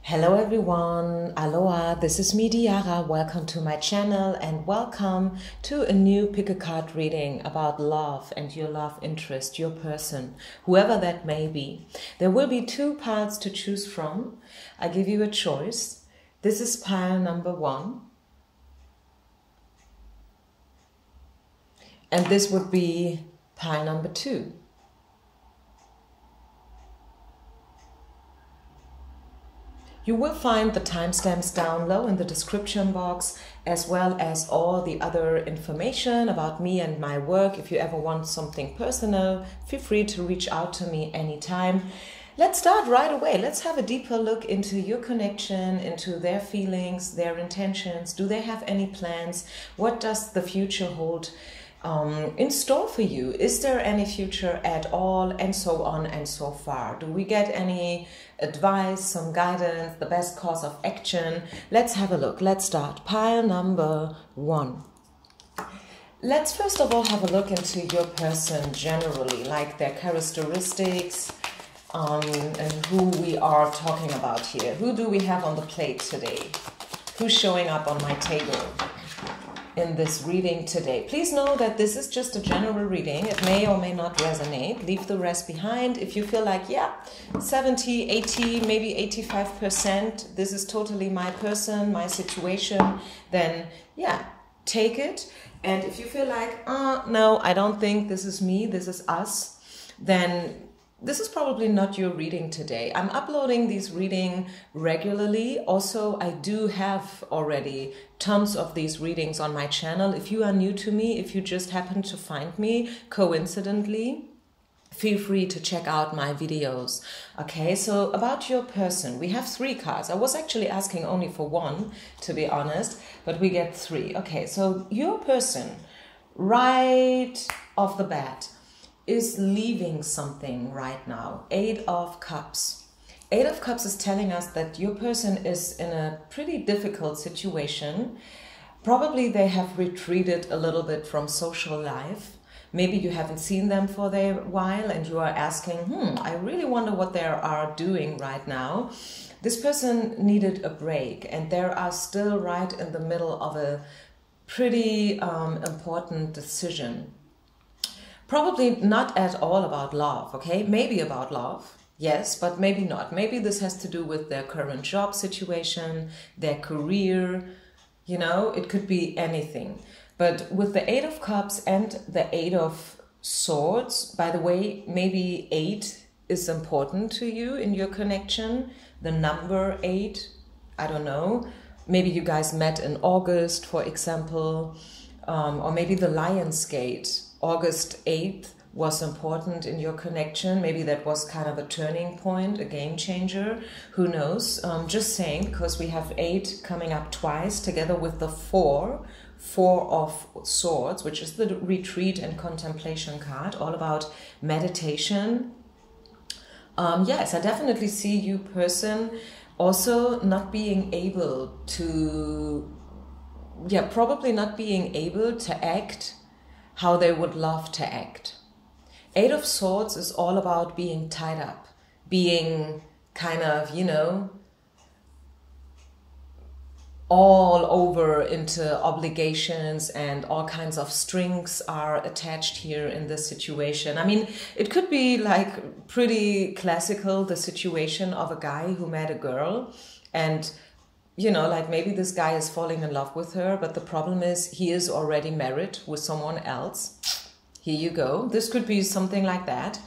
Hello everyone, aloha, this is me Diara. Welcome to my channel and welcome to a new pick a card reading about love and your love interest, your person, whoever that may be. There will be two piles to choose from. I give you a choice. This is pile number 1 and this would be pile number 2. You will find the timestamps down low in the description box, as well as all the other information about me and my work. If you ever want something personal, feel free to reach out to me anytime. Let's start right away. Let's have a deeper look into your connection, into their feelings, their intentions. Do they have any plans? What does the future hold in store for you? Is there any future at all? And so on and so far. Do we get any advice, some guidance, the best course of action? Let's have a look. Let's start. Pile number 1. Let's first of all have a look into your person generally, like their characteristics, and who we are talking about here. Who do we have on the plate today? Who's showing up on my table in this reading today? Please know that this is just a general reading. It may or may not resonate. Leave the rest behind. If you feel like, yeah, 70, 80, maybe 85%, this is totally my person, my situation, then yeah, take it. And if you feel like, no, I don't think this is me, this is us, then this is probably not your reading today. I'm uploading these readings regularly. Also, I do have already tons of these readings on my channel. If you are new to me, if you just happen to find me coincidentally, feel free to check out my videos. Okay, so about your person, we have 3 cards. I was actually asking only for 1, to be honest, but we get 3. Okay, so your person, right off the bat, is leaving something right now. 8 of Cups. 8 of Cups is telling us that your person is in a pretty difficult situation. Probably they have retreated a little bit from social life. Maybe you haven't seen them for a while and you are asking, I really wonder what they are doing right now. This person needed a break and they are still right in the middle of a pretty important decision. Probably not at all about love, okay? Maybe about love, yes, but maybe not. Maybe this has to do with their current job situation, their career, you know, it could be anything. But with the 8 of Cups and the 8 of Swords, by the way, maybe 8 is important to you in your connection. The number 8, I don't know. Maybe you guys met in August, for example, or maybe the Lion's Gate. August 8th was important in your connection. Maybe that was kind of a turning point, a game changer. Who knows? Just saying, because we have 8 coming up twice together with the 4 of Swords, which is the retreat and contemplation card, all about meditation. Yes, I definitely see you person also not being able to, probably not being able to act how they would love to act. 8 of Swords is all about being tied up, being kind of, you know, all over into obligations, and all kinds of strings are attached here in this situation. I mean, it could be like pretty classical, the situation of a guy who met a girl and, you know, like maybe this guy is falling in love with her, but the problem is he is already married with someone else. Here you go. This could be something like that.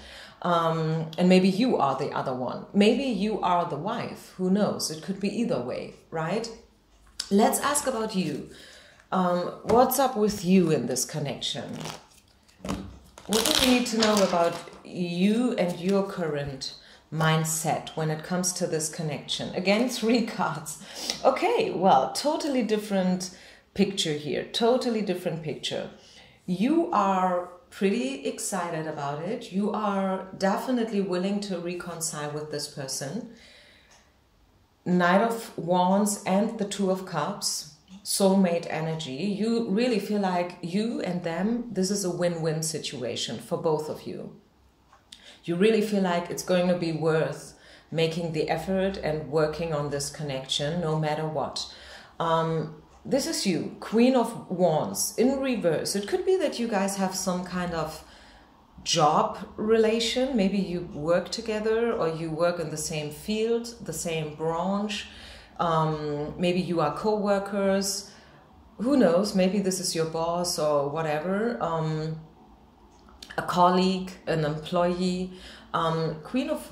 And maybe you are the other one. Maybe you are the wife. Who knows? It could be either way, right? Let's ask about you. What's up with you in this connection? What do we need to know about you and your current mindset when it comes to this connection? Again, 3 cards. Okay, well, totally different picture here. Totally different picture. You are pretty excited about it. You are definitely willing to reconcile with this person. Knight of Wands and the 2 of Cups. Soulmate energy. You really feel like you and them, this is a win-win situation for both of you. You really feel like it's going to be worth making the effort and working on this connection no matter what. This is you, Queen of Wands, in reverse. It could be that you guys have some kind of job relation. Maybe you work together, or you work in the same field, the same branch. Maybe you are co-workers. Who knows? Maybe this is your boss or whatever. A colleague, an employee. Queen of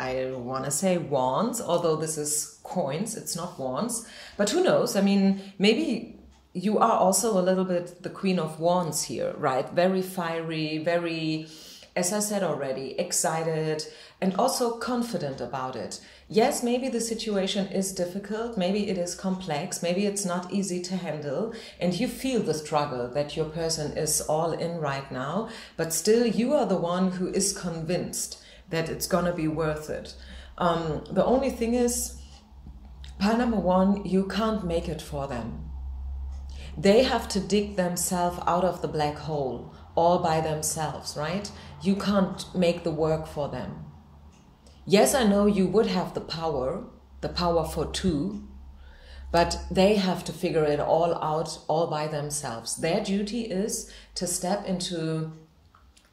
I don't want to say wands, although this is coins, it's not wands. But who knows? I mean, maybe you are also a little bit the Queen of Wands here, right? Very fiery, very, as I said already, excited, and also confident about it. Yes, maybe the situation is difficult, maybe it is complex, maybe it's not easy to handle, and you feel the struggle that your person is all in right now, but still you are the one who is convinced that it's gonna be worth it. The only thing is, pile number one, you can't make it for them. They have to dig themselves out of the black hole all by themselves, right? You can't make the work for them. Yes, I know you would have the power for two, but they have to figure it all out all by themselves. Their duty is to step into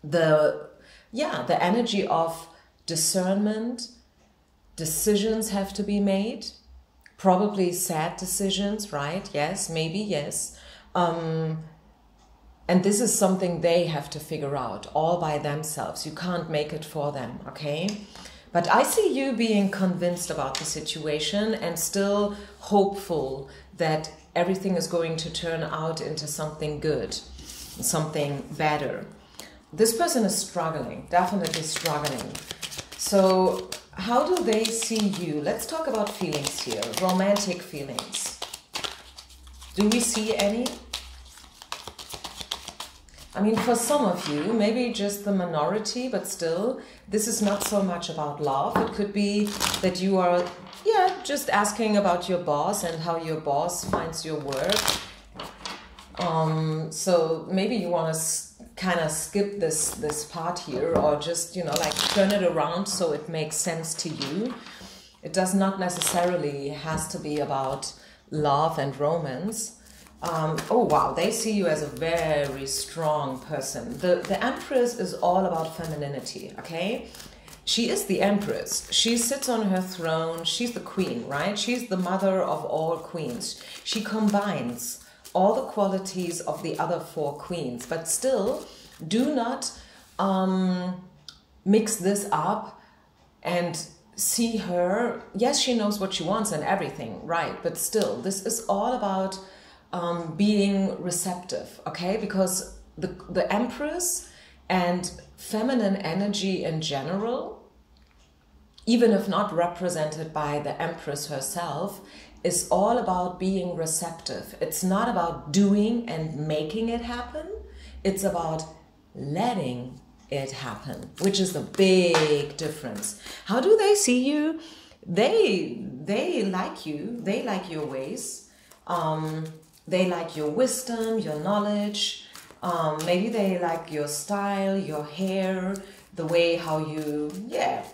the energy of discernment. Decisions have to be made, probably sad decisions, right? Yes, maybe, yes. And this is something they have to figure out all by themselves. You can't make it for them, okay? But I see you being convinced about the situation and still hopeful that everything is going to turn out into something good, something better. This person is struggling, definitely struggling. So how do they see you? Let's talk about feelings here, romantic feelings. Do we see any? I mean, for some of you, maybe just the minority, but still, this is not so much about love. It could be that you are, just asking about your boss and how your boss finds your work. So maybe you want to kind of skip this part here, or just, like turn it around so it makes sense to you. It does not necessarily has to be about love and romance. Oh wow, they see you as a very strong person. The Empress is all about femininity, okay? She is the Empress. She sits on her throne. She's the queen, right? She's the mother of all queens. She combines all the qualities of the other four queens, but still do not mix this up and see her. Yes, she knows what she wants and everything, right? But still, this is all about being receptive, okay? Because the Empress and feminine energy in general, even if not represented by the Empress herself, is all about being receptive. It's not about doing and making it happen. It's about letting it happen, which is the big difference. How do they see you? They like you. They like your ways. They like your wisdom, your knowledge. Maybe they like your style, your hair, the way how you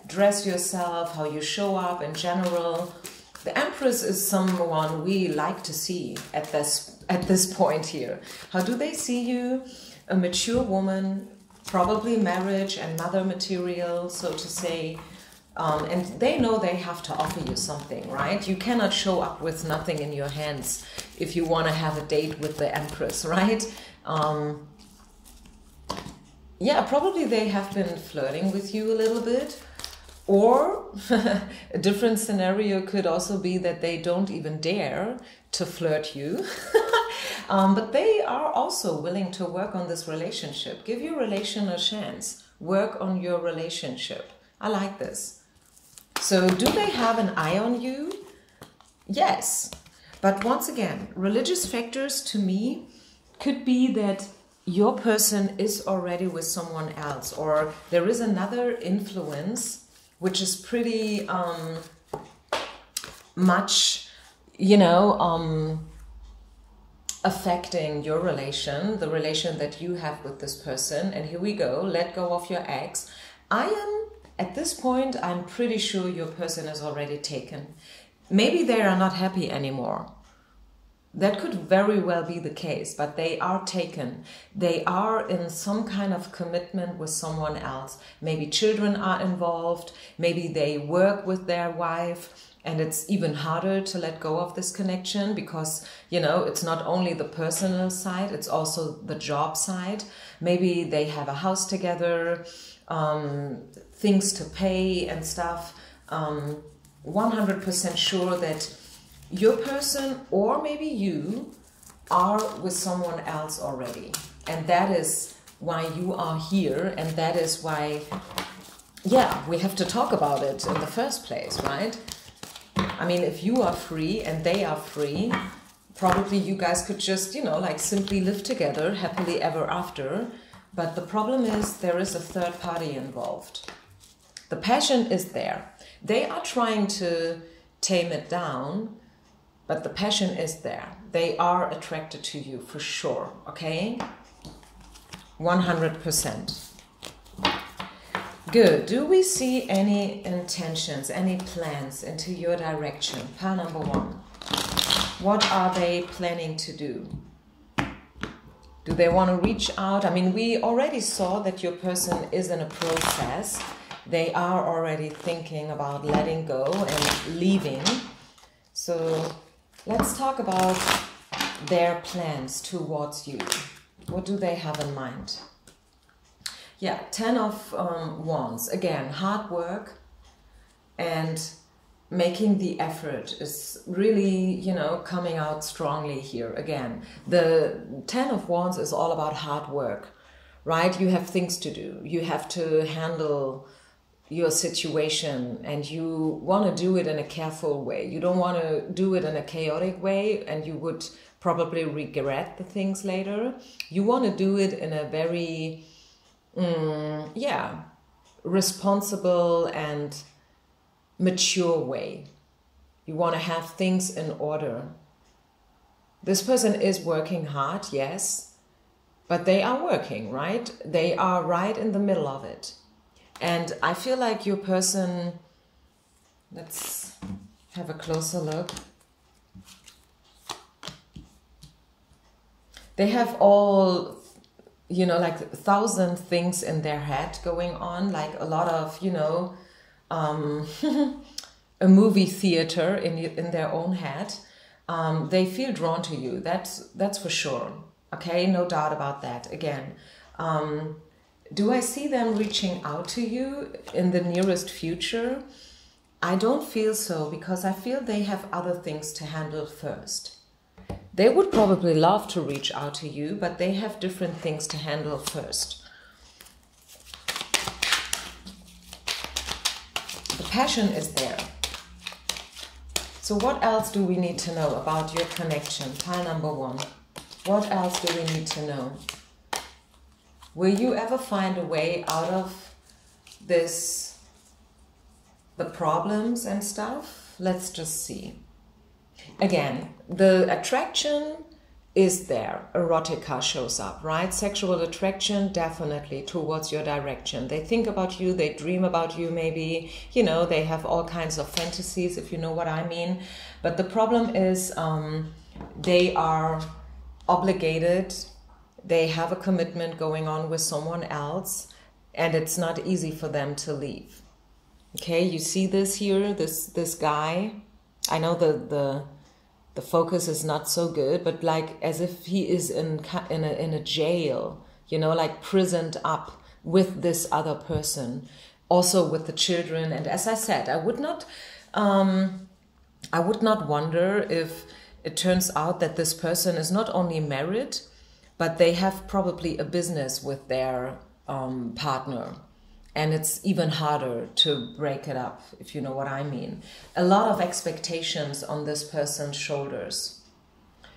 dress yourself, how you show up in general. The Empress is someone we like to see at this point here. How do they see you? A mature woman, probably marriage and mother material, so to say. And they know they have to offer you something, right? You cannot show up with nothing in your hands if you want to have a date with the Empress, right? Probably they have been flirting with you a little bit. Or a different scenario could also be that they don't even dare to flirt you. But they are also willing to work on this relationship. Give your relation a chance. Work on your relationship. I like this. So do they have an eye on you? Yes. But once again, religious factors to me could be that your person is already with someone else, or there is another influence which is pretty much, affecting your relation, the relation that you have with this person. And here we go, let go of your ex. I am at this point, I'm pretty sure your person is already taken. Maybe they are not happy anymore. That could very well be the case, but they are taken. They are in some kind of commitment with someone else. Maybe children are involved. Maybe they work with their wife. And it's even harder to let go of this connection because, you know, it's not only the personal side, it's also the job side. Maybe they have a house together, things to pay and stuff. 100% sure that your person or maybe you are with someone else already. And that is why you are here. And that is why, yeah, we have to talk about it in the first place, right? I mean, if you are free and they are free, probably you guys could just, you know, like simply live together happily ever after. But the problem is there is a third party involved. The passion is there. They are trying to tame it down, but the passion is there. They are attracted to you for sure, okay? 100%. Good. Do we see any intentions, any plans into your direction? Pile number 1. What are they planning to do? Do they want to reach out? I mean, we already saw that your person is in a process. They are already thinking about letting go and leaving. So let's talk about their plans towards you. What do they have in mind? Yeah, 10 of Wands. Again, hard work and making the effort is really, you know, coming out strongly here. Again, the 10 of Wands is all about hard work, right? You have things to do. You have to handle your situation and you want to do it in a careful way. You don't want to do it in a chaotic way and you would probably regret the things later. You want to do it in a very responsible and mature way. You want to have things in order. This person is working hard, yes, but they are working, right? They are right in the middle of it. And I feel like your person, let's have a closer look. They have all, you know, like 1,000 things in their head going on, like a lot of, you know, a movie theater in their own head. They feel drawn to you. That's for sure. Okay, no doubt about that. Again, do I see them reaching out to you in the nearest future? I don't feel so because I feel they have other things to handle first. They would probably love to reach out to you, but they have different things to handle first. The passion is there. So what else do we need to know about your connection? Pile number 1. What else do we need to know? Will you ever find a way out of this, the problems and stuff? Let's just see. Again, the attraction is there. Erotica shows up, right? Sexual attraction, definitely towards your direction. They think about you, they dream about you maybe, you know, they have all kinds of fantasies, if you know what I mean. But the problem is they are obligated, they have a commitment going on with someone else, and it's not easy for them to leave. Okay, you see this here, this guy. I know the focus is not so good, but like as if he is in a jail, you know, like prisoned up with this other person, also with the children. And as I said, I would not wonder if it turns out that this person is not only married, but they have probably a business with their partner. And it's even harder to break it up, if you know what I mean. A lot of expectations on this person's shoulders.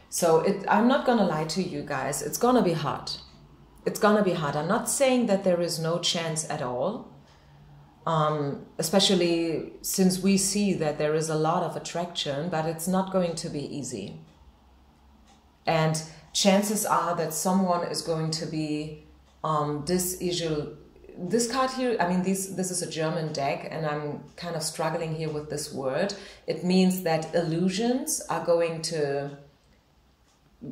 So I'm not going to lie to you guys. It's going to be hard. It's going to be hard. I'm not saying that there is no chance at all. Especially since we see that there is a lot of attraction, but it's not going to be easy. And chances are that someone is going to be this card here, I mean, this is a German deck, and I'm kind of struggling here with this word. It means that illusions are going to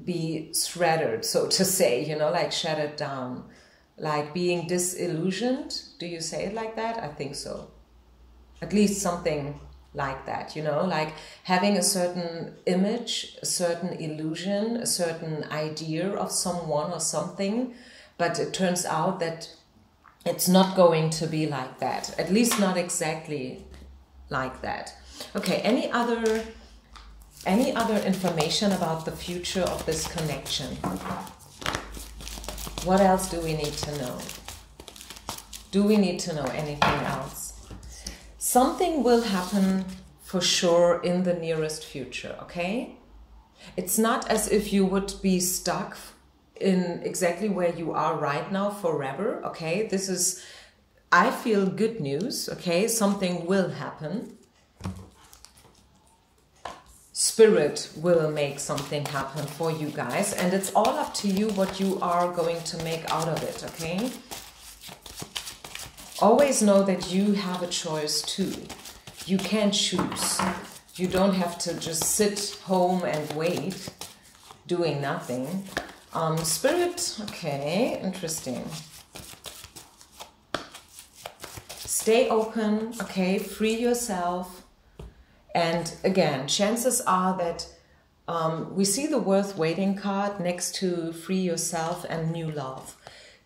be shredded, so to say, you know, like shattered down, like being disillusioned. Do you say it like that? I think so. At least something like that, you know, like having a certain image, a certain illusion, a certain idea of someone or something, but it turns out that it's not going to be like that, at least not exactly like that. Okay, any other information about the future of this connection? What else do we need to know? Do we need to know anything else? Something will happen for sure in the nearest future, okay? It's not as if you would be stuck in exactly where you are right now forever, okay? This is, I feel, good news, okay? Something will happen. Spirit will make something happen for you guys, and it's all up to you what you are going to make out of it, okay? Always know that you have a choice too. You can choose. You don't have to just sit home and wait, doing nothing. Spirit, okay, interesting. Stay open, okay, free yourself. And again, chances are that we see the worth waiting card next to free yourself and new love.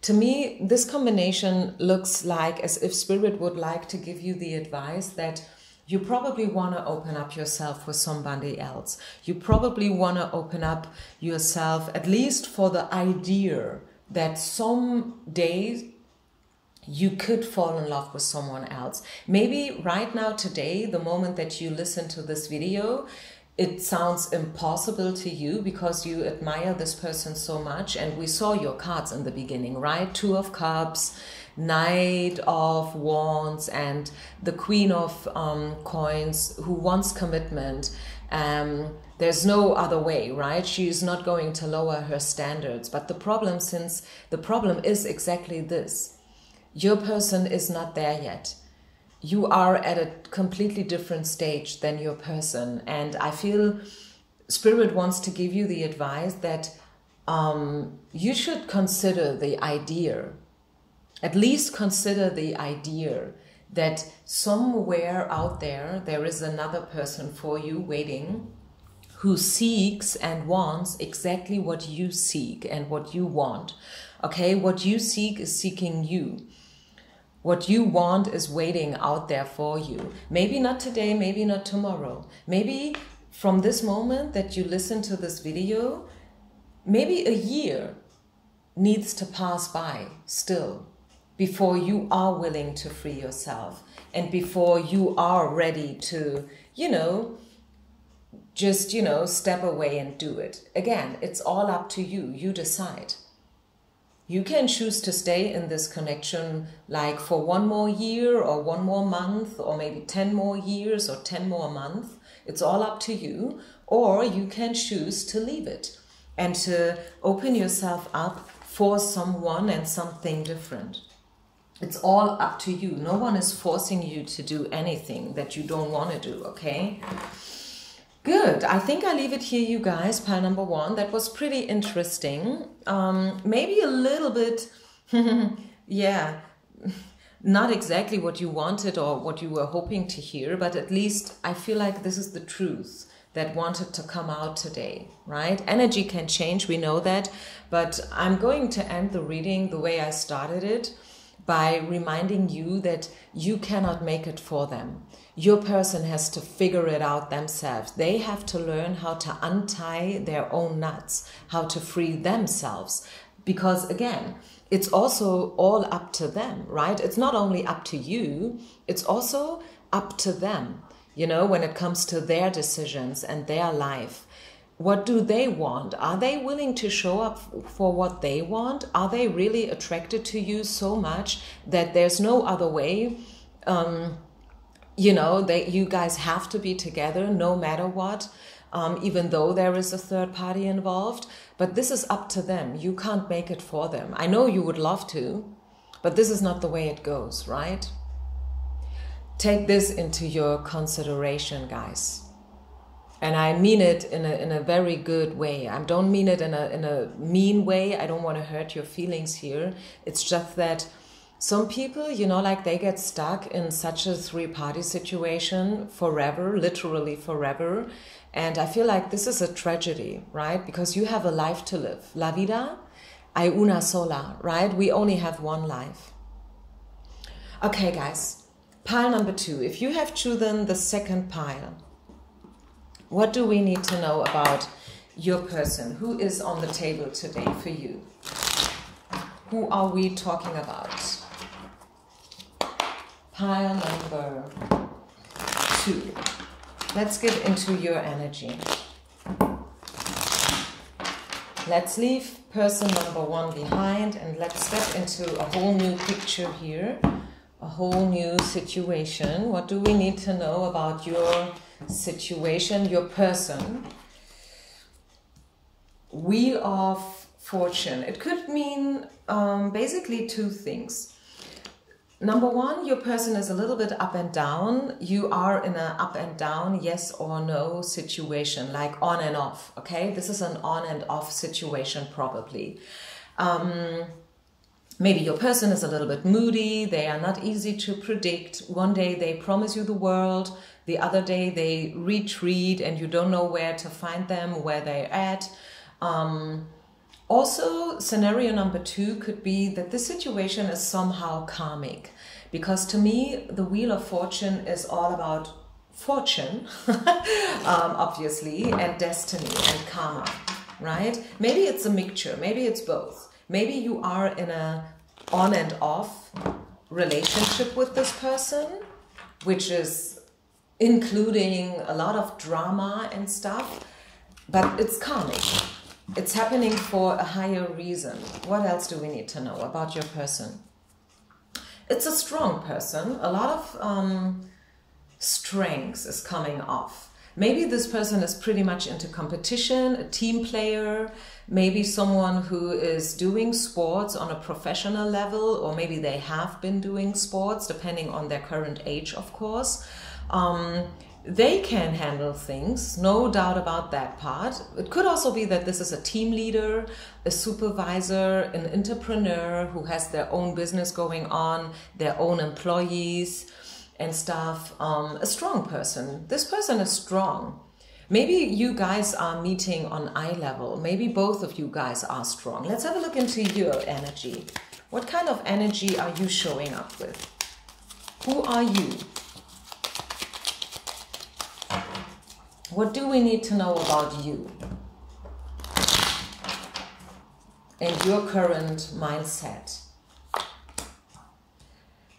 To me, this combination looks like as if Spirit would like to give you the advice that you probably want to open up yourself with somebody else. You probably want to open up yourself, at least for the idea that someday you could fall in love with someone else. Maybe right now, today, the moment that you listen to this video, it sounds impossible to you because you admire this person so much. And we saw your cards in the beginning, right? Two of Cups, Knight of Wands, and the Queen of Coins, who wants commitment. There's no other way, right? She's not going to lower her standards. But the problem is exactly this. Your person is not there yet. You are at a completely different stage than your person. And I feel Spirit wants to give you the advice that you should consider the idea, at least consider the idea that somewhere out there, there is another person for you waiting who seeks and wants exactly what you seek and what you want. Okay, what you seek is seeking you. What you want is waiting out there for you. Maybe not today, maybe not tomorrow. Maybe from this moment that you listen to this video, maybe a year needs to pass by still before you are willing to free yourself and before you are ready to, just, step away and do it. Again, it's all up to you. You decide. You can choose to stay in this connection like for 1 more year or 1 more month or maybe 10 more years or 10 more months. It's all up to you. Or you can choose to leave it and to open yourself up for someone and something different. It's all up to you. No one is forcing you to do anything that you don't want to do, okay? Good. I think I leave it here, you guys. Pile number 1. That was pretty interesting. Maybe a little bit, yeah, not exactly what you wanted or what you were hoping to hear, but at least I feel like this is the truth that wanted to come out today, right? Energy can change, we know that, but I'm going to end the reading the way I started it by reminding you that you cannot make it for them. Your person has to figure it out themselves. They have to learn how to untie their own knots, how to free themselves. Because again, it's also all up to them, right? It's not only up to you, it's also up to them, when it comes to their decisions and their life. What do they want? Are they willing to show up for what they want? Are they really attracted to you so much that there's no other way? You guys have to be together no matter what, even though there is a third party involved. But this is up to them. You can't make it for them. I know you would love to, But this is not the way it goes, right? Take this into your consideration, guys. And I mean it in a very good way. I don't mean it in a mean way. I don't want to hurt your feelings here. It's just that some people, you know, like they get stuck in such a three-party situation forever, literally forever. And I feel like this is a tragedy, right? Because you have a life to live. La vida hay una sola, right? We only have one life. Okay, guys. Pile number 2. If you have chosen the second pile, what do we need to know about your person? Who is on the table today for you? Who are we talking about? Pile number 2. Let's get into your energy. Let's leave person number 1 behind and let's step into a whole new picture here. A whole new situation. What do we need to know about your situation, your person? Wheel of Fortune. It could mean basically 2 things. Number 1, your person is a little bit up and down. You are in an up and down, yes or no situation, like on and off, okay? This is an on and off situation probably. Maybe your person is a little bit moody. They are not easy to predict. One day they promise you the world. The other day they retreat and you don't know where to find them, where they're at. Also, scenario number 2 could be that this situation is somehow karmic. Because to me, the Wheel of Fortune is all about fortune, obviously, and destiny and karma, right? Maybe it's a mixture. Maybe it's both. Maybe you are in a on and off relationship with this person, which is including a lot of drama and stuff, but it's karmic. It's happening for a higher reason. What else do we need to know about your person? It's a strong person. A lot of strength is coming off. Maybe this person is pretty much into competition, a team player, maybe someone who is doing sports on a professional level, or maybe they have been doing sports, depending on their current age, of course. They can handle things, no doubt about that part. It could also be that this is a team leader, a supervisor, an entrepreneur who has their own business going on, their own employees and stuff. A strong person. This person is strong. Maybe you guys are meeting on eye level. Maybe both of you guys are strong. Let's have a look into your energy. What kind of energy are you showing up with? Who are you? What do we need to know about you and your current mindset?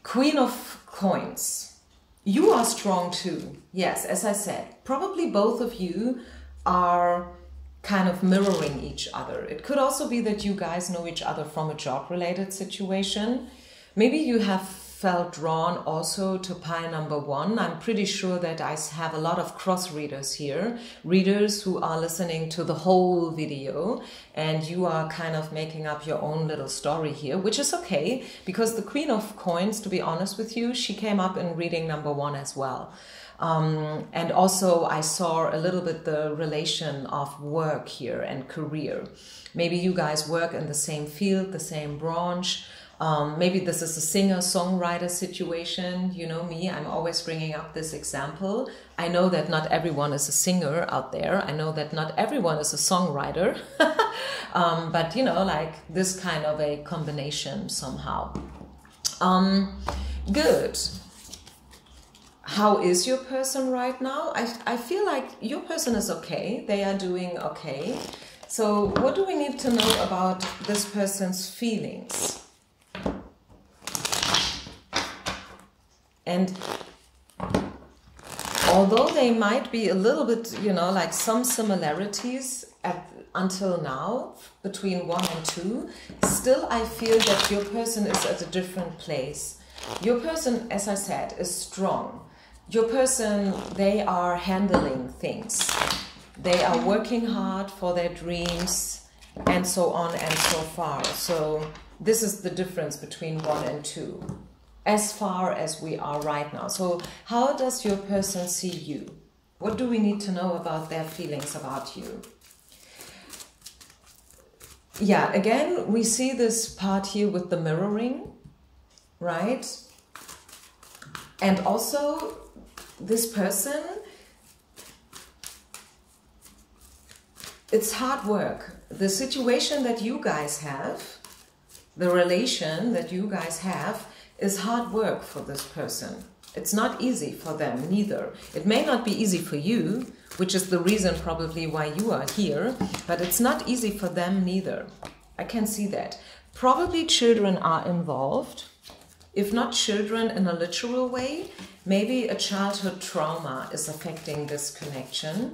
Queen of Coins. You are strong too. Yes, as I said, probably both of you are kind of mirroring each other. It could also be that you guys know each other from a job-related situation. Maybe you have felt drawn also to pile number 1. I'm pretty sure that I have a lot of cross readers here, readers who are listening to the whole video, and you are kind of making up your own little story here, which is okay, because the Queen of Coins, to be honest with you, she came up in reading number 1 as well. And also I saw a little bit the relation of work here and career. Maybe you guys work in the same field, the same branch. Maybe this is a singer-songwriter situation. You know me, I'm always bringing up this example. I know that not everyone is a singer out there. I know that not everyone is a songwriter. But, you know, like this kind of a combination somehow. Good. How is your person right now? I feel like your person is okay. They are doing okay. So what do we need to know about this person's feelings? And although they might be a little bit, you know, like some similarities until now between 1 and 2, still I feel that your person is at a different place. Your person, as I said, is strong. Your person, they are handling things. They are working hard for their dreams and so on and so far. So This is the difference between 1 and 2, as far as we are right now. So how does your person see you? What do we need to know about their feelings about you? Yeah, again, we see this part here with the mirroring, right? And also, this person, it's hard work. The situation that you guys have, the relation that you guys have, is hard work for this person. It's not easy for them, neither. It may not be easy for you, which is the reason probably why you are here, but it's not easy for them, neither. I can see that. Probably children are involved. If not children in a literal way, maybe a childhood trauma is affecting this connection.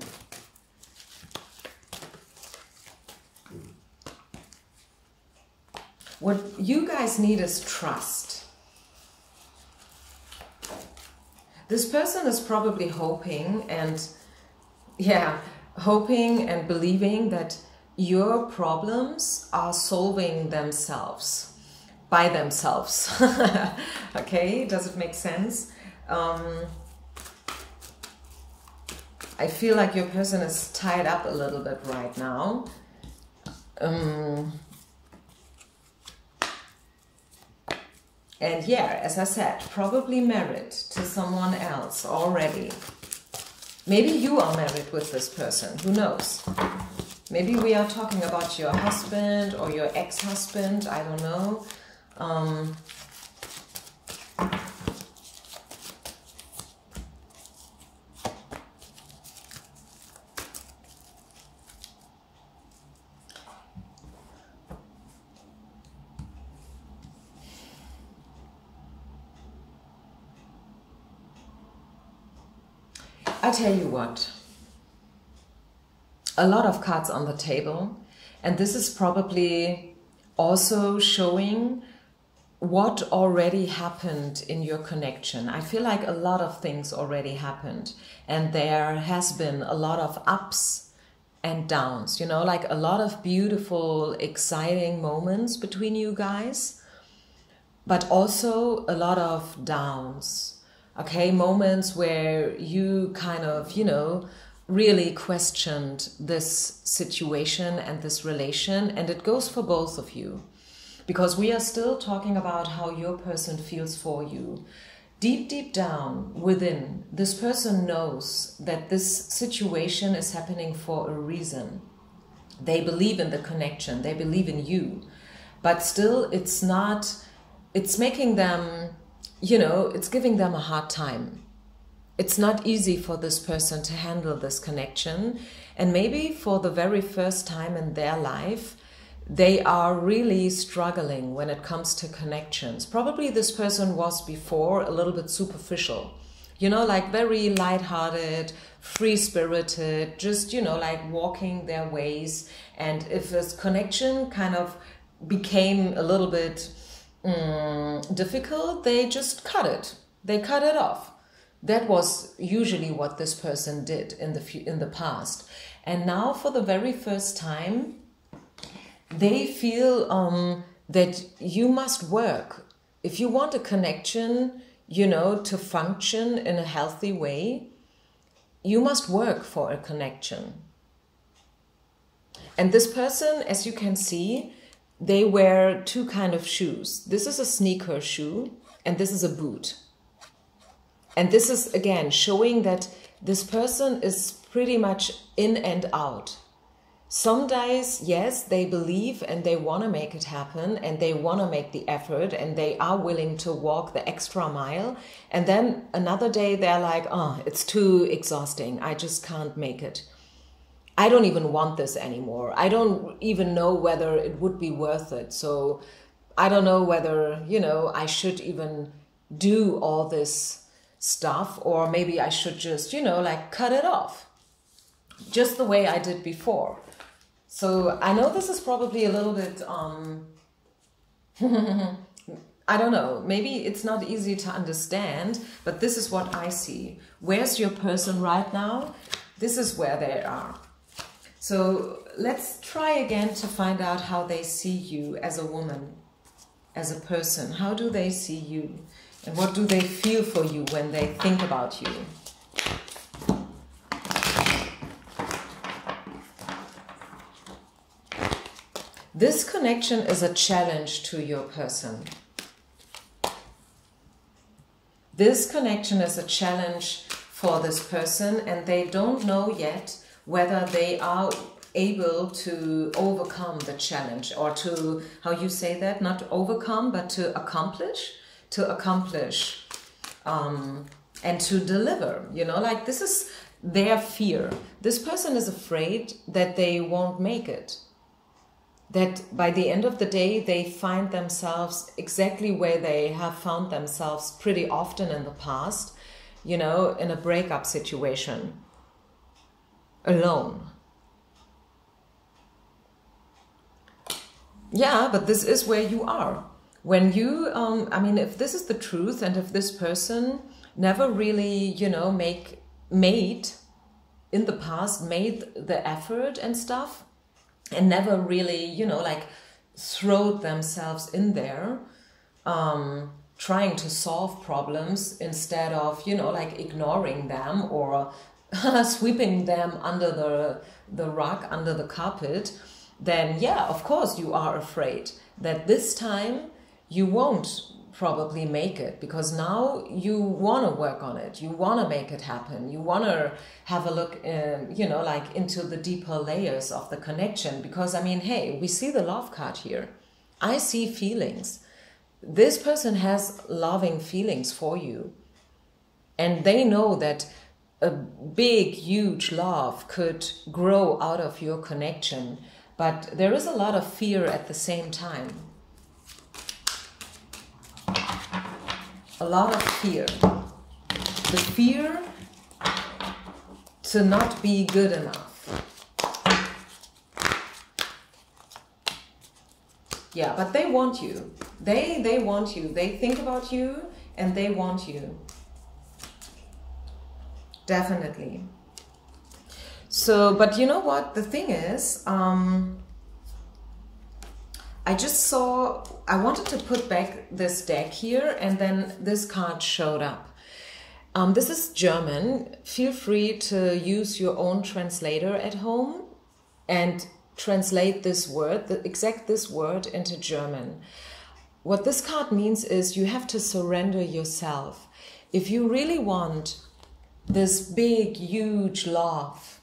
What you guys need is trust. This person is probably hoping and believing that your problems are solving themselves, by themselves. Okay, does it make sense? I feel like your person is tied up a little bit right now. And yeah, as I said, probably married to someone else already. Maybe you are married with this person, who knows? Maybe we are talking about your husband or your ex-husband, I don't know. I tell you what, a lot of cards on the table, and this is probably also showing what already happened in your connection. I feel like a lot of things already happened, and there has been a lot of ups and downs, you know, like a lot of beautiful, exciting moments between you guys, but also a lot of downs. Okay, moments where you kind of, you know, really questioned this situation and this relation, and it goes for both of you. Because we are still talking about how your person feels for you. Deep, deep down within, this person knows that this situation is happening for a reason. They believe in the connection, they believe in you, but still it's making them, you know, it's giving them a hard time. It's not easy for this person to handle this connection. And maybe for the very first time in their life, they are really struggling when it comes to connections. Probably this person was before a little bit superficial, you know, like very lighthearted, free-spirited, just, you know, like walking their ways. And if this connection kind of became a little bit difficult, they just cut it. They cut it off. That was usually what this person did in the past. And now for the very first time, they feel that you must work. If you want a connection, you know, to function in a healthy way, you must work for a connection. And this person, as you can see, they wear two kind of shoes. This is a sneaker shoe and this is a boot. And this is again showing that this person is pretty much in and out. Some days, yes, they believe and they want to make it happen and they want to make the effort and they are willing to walk the extra mile. And then another day they're like, oh, it's too exhausting. I just can't make it. I don't even want this anymore. I don't even know whether it would be worth it. So I don't know whether, you know, I should even do all this stuff, or maybe I should just, you know, like cut it off just the way I did before. So I know this is probably a little bit, I don't know, maybe it's not easy to understand, but this is what I see. Where's your person right now? This is where they are. So let's try again to find out how they see you as a woman. as a person? How do they see you? And what do they feel for you when they think about you? This connection is a challenge to your person. This connection is a challenge for this person, and they don't know yet whether they are able to overcome the challenge, or to, how you say that, not overcome, but to accomplish, and to deliver, you know, like this is their fear. This person is afraid that they won't make it. That by the end of the day, they find themselves exactly where they have found themselves pretty often in the past, you know, in a breakup situation, alone. Yeah, but this is where you are. When you, I mean, if this is the truth, and if this person never really, you know, made in the past, made the effort and stuff, and never really, you know, like throw themselves in there, trying to solve problems instead of, you know, like ignoring them or sweeping them under the rug, under the carpet, then yeah, of course you are afraid that this time you won't probably make it, because now you want to work on it, you want to make it happen, you want to have a look, you know, like into the deeper layers of the connection. Because I mean, hey, we see the love card here. I see feelings. This person has loving feelings for you, and they know that a big, huge love could grow out of your connection, but there is a lot of fear at the same time. A lot of fear. The fear to not be good enough. Yeah, but they want you. They want you. They think about you and they want you. Definitely. So, but you know what? The thing is, I just saw, I wanted to put back this deck here, and then this card showed up. This is German. Feel free to use your own translator at home and translate this word, this word into German. What this card means is you have to surrender yourself. If you really want this big, huge love,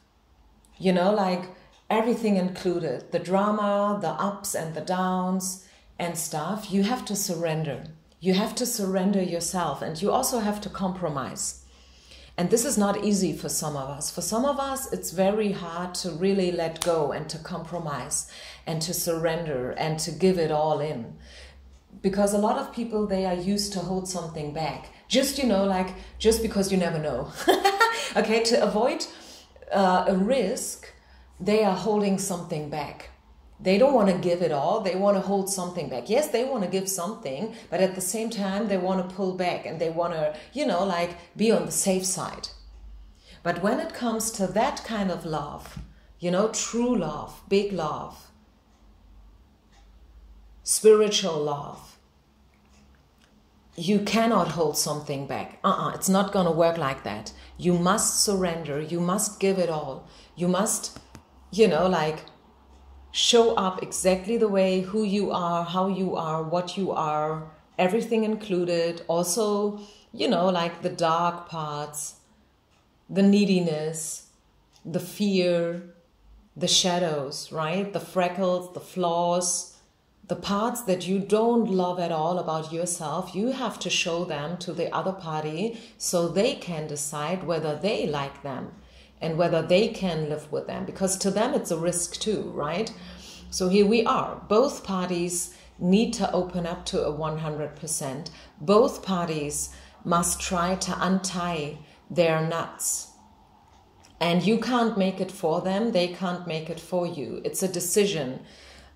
you know, like everything included, the drama, the ups and the downs and stuff, you have to surrender. You have to surrender yourself, and you also have to compromise. And this is not easy for some of us. For some of us, it's very hard to really let go and to compromise and to surrender and to give it all in. Because a lot of people, they are used to hold something back. Just, you know, like, just because you never know. Okay, to avoid a risk, they are holding something back. They don't want to give it all. They want to hold something back. Yes, they want to give something, but at the same time, they want to pull back and they want to, you know, like be on the safe side. But when it comes to that kind of love, you know, true love, big love, spiritual love, you cannot hold something back. It's not going to work like that. You must surrender. You must give it all. You must, you know, like show up exactly the way, who you are, how you are, what you are, everything included. Also, you know, like the dark parts, the neediness, the fear, the shadows, right? The freckles, the flaws, the parts that you don't love at all about yourself. You have to show them to the other party so they can decide whether they like them and whether they can live with them, because to them it's a risk too, right? So here we are. Both parties need to open up to a 100%. Both parties must try to untie their knots. And you can't make it for them. They can't make it for you. It's a decision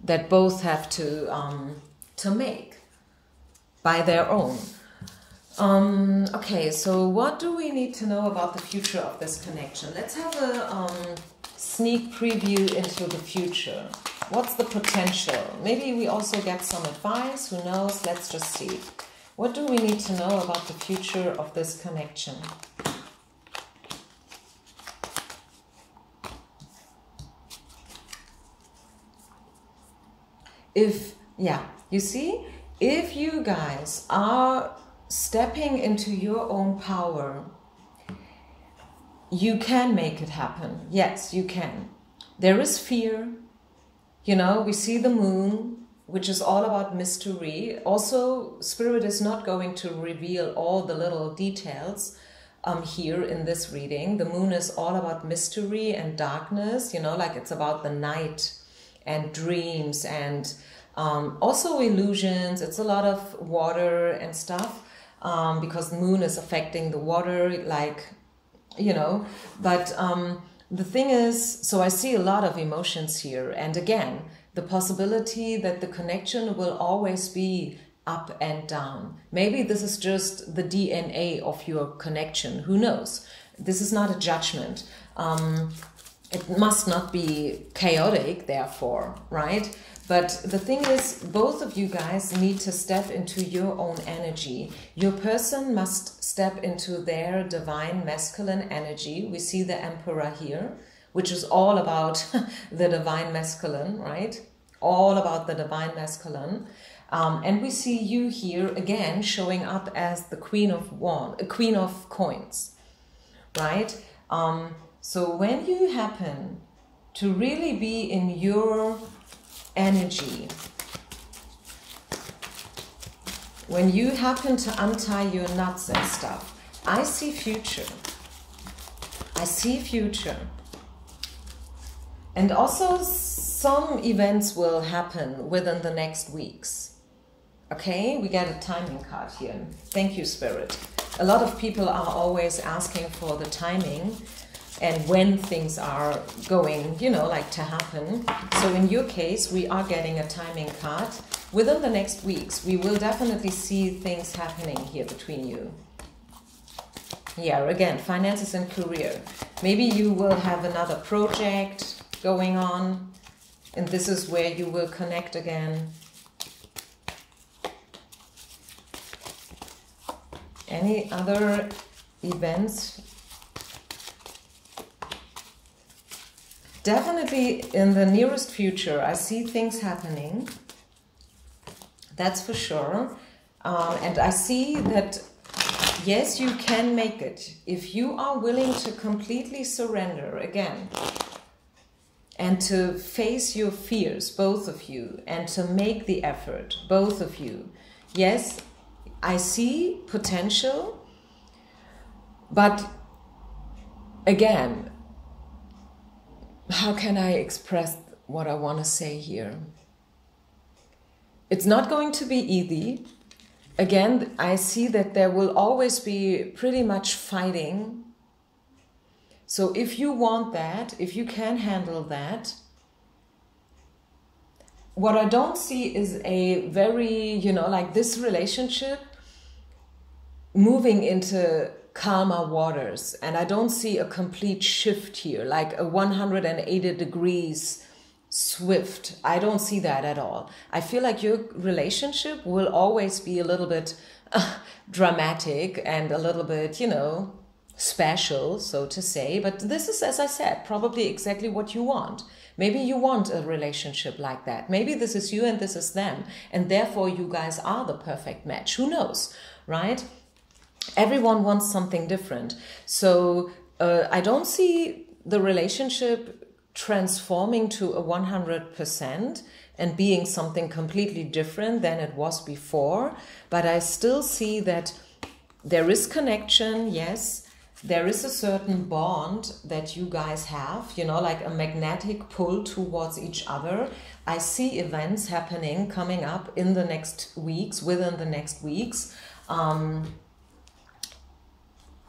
that both have to make by their own. Okay, so what do we need to know about the future of this connection? Let's have a sneak preview into the future. What's the potential? Maybe we also get some advice. Who knows? Let's just see. What do we need to know about the future of this connection? You see, if you guys are stepping into your own power, you can make it happen. Yes, you can. There is fear. You know, we see the moon, which is all about mystery. Also, Spirit is not going to reveal all the little details here in this reading. The moon is all about mystery and darkness, you know, like it's about the night and dreams and also illusions. It's a lot of water and stuff because the moon is affecting the water, like, you know, but the thing is, so I see a lot of emotions here. And again, the possibility that the connection will always be up and down. Maybe this is just the DNA of your connection. Who knows? This is not a judgment. It must not be chaotic, therefore, right? But the thing is, both of you guys need to step into your own energy. Your person must step into their divine masculine energy. We see the Emperor here, which is all about the divine masculine, right? All about the divine masculine. And we see you here again showing up as the Queen of Coins, right? So when you happen to really be in your energy, when you happen to untie your knots and stuff, I see future. I see future. And also some events will happen within the next weeks. Okay, we get a timing card here. Thank you, Spirit. A lot of people are always asking for the timing and when things are going, you know, like to happen. So in your case, we are getting a timing card. Within the next weeks, we will definitely see things happening here between you. Yeah, again, finances and career. Maybe you will have another project going on, and this is where you will connect again. Any other events? Definitely in the nearest future, I see things happening. That's for sure. And I see that, yes, you can make it. If you are willing to completely surrender again and to face your fears, both of you, and to make the effort, both of you. Yes, I see potential, but again, how can I express what I want to say here? It's not going to be easy. Again, I see that there will always be pretty much fighting. So if you want that, if you can handle that, what I don't see is a very, you know, like this relationship moving into calmer waters. And I don't see a complete shift here, like a 180 degrees swift. I don't see that at all. I feel like your relationship will always be a little bit dramatic and a little bit, you know, special, so to say. But this is, as I said, probably exactly what you want. Maybe you want a relationship like that. Maybe this is you and this is them. And therefore you guys are the perfect match. Who knows, right? Everyone wants something different. So I don't see the relationship transforming to a 100% and being something completely different than it was before. But I still see that there is connection, yes. There is a certain bond that you guys have, you know, like a magnetic pull towards each other. I see events happening, coming up in the next weeks, within the next weeks.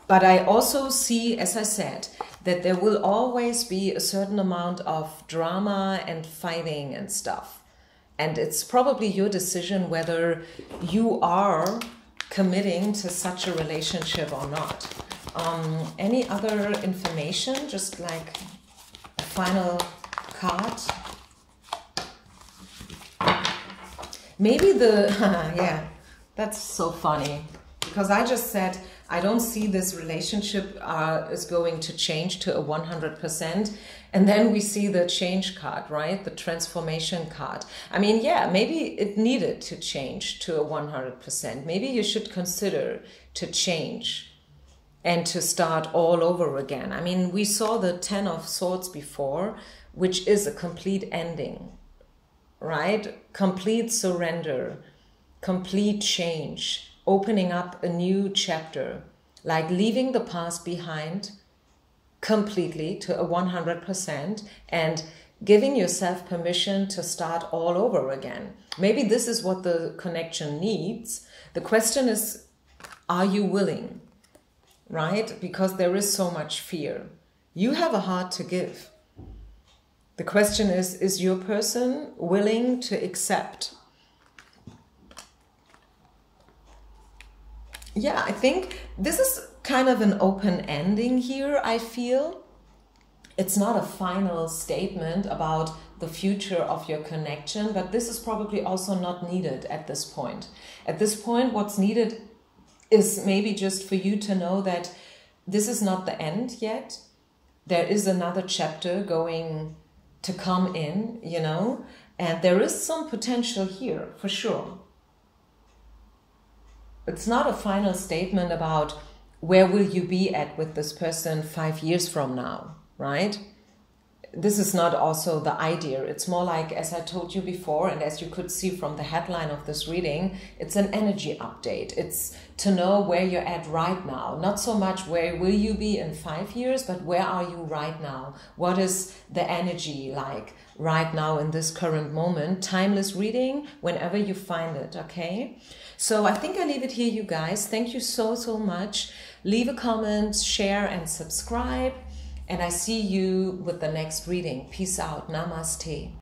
But I also see, as I said, that there will always be a certain amount of drama and fighting and stuff. And it's probably your decision whether you are committing to such a relationship or not. Any other information, just like a final card? Maybe the, yeah, that's so funny. Because I just said, I don't see this relationship is going to change to a 100%. And then we see the change card, right? The transformation card. I mean, yeah, maybe it needed to change to a 100%. Maybe you should consider to change and to start all over again. I mean, we saw the 10 of Swords before, which is a complete ending, right? Complete surrender, complete change, opening up a new chapter, like leaving the past behind completely to a 100% and giving yourself permission to start all over again. Maybe this is what the connection needs. The question is, are you willing, right? Because there is so much fear. You have a heart to give. The question is your person willing to accept? Yeah, I think this is kind of an open ending here, I feel. It's not a final statement about the future of your connection, but this is probably also not needed at this point. At this point, what's needed is maybe just for you to know that this is not the end yet. There is another chapter going to come in, you know, and there is some potential here for sure. It's not a final statement about where will you be at with this person 5 years from now, right? This is not also the idea. It's more like, as I told you before, and as you could see from the headline of this reading, it's an energy update. It's to know where you're at right now. Not so much where will you be in 5 years, but where are you right now? What is the energy like right now in this current moment? Timeless reading whenever you find it, okay? So I think I leave it here, you guys. Thank you so, so much. Leave a comment, share, and subscribe. And I see you with the next reading. Peace out. Namaste.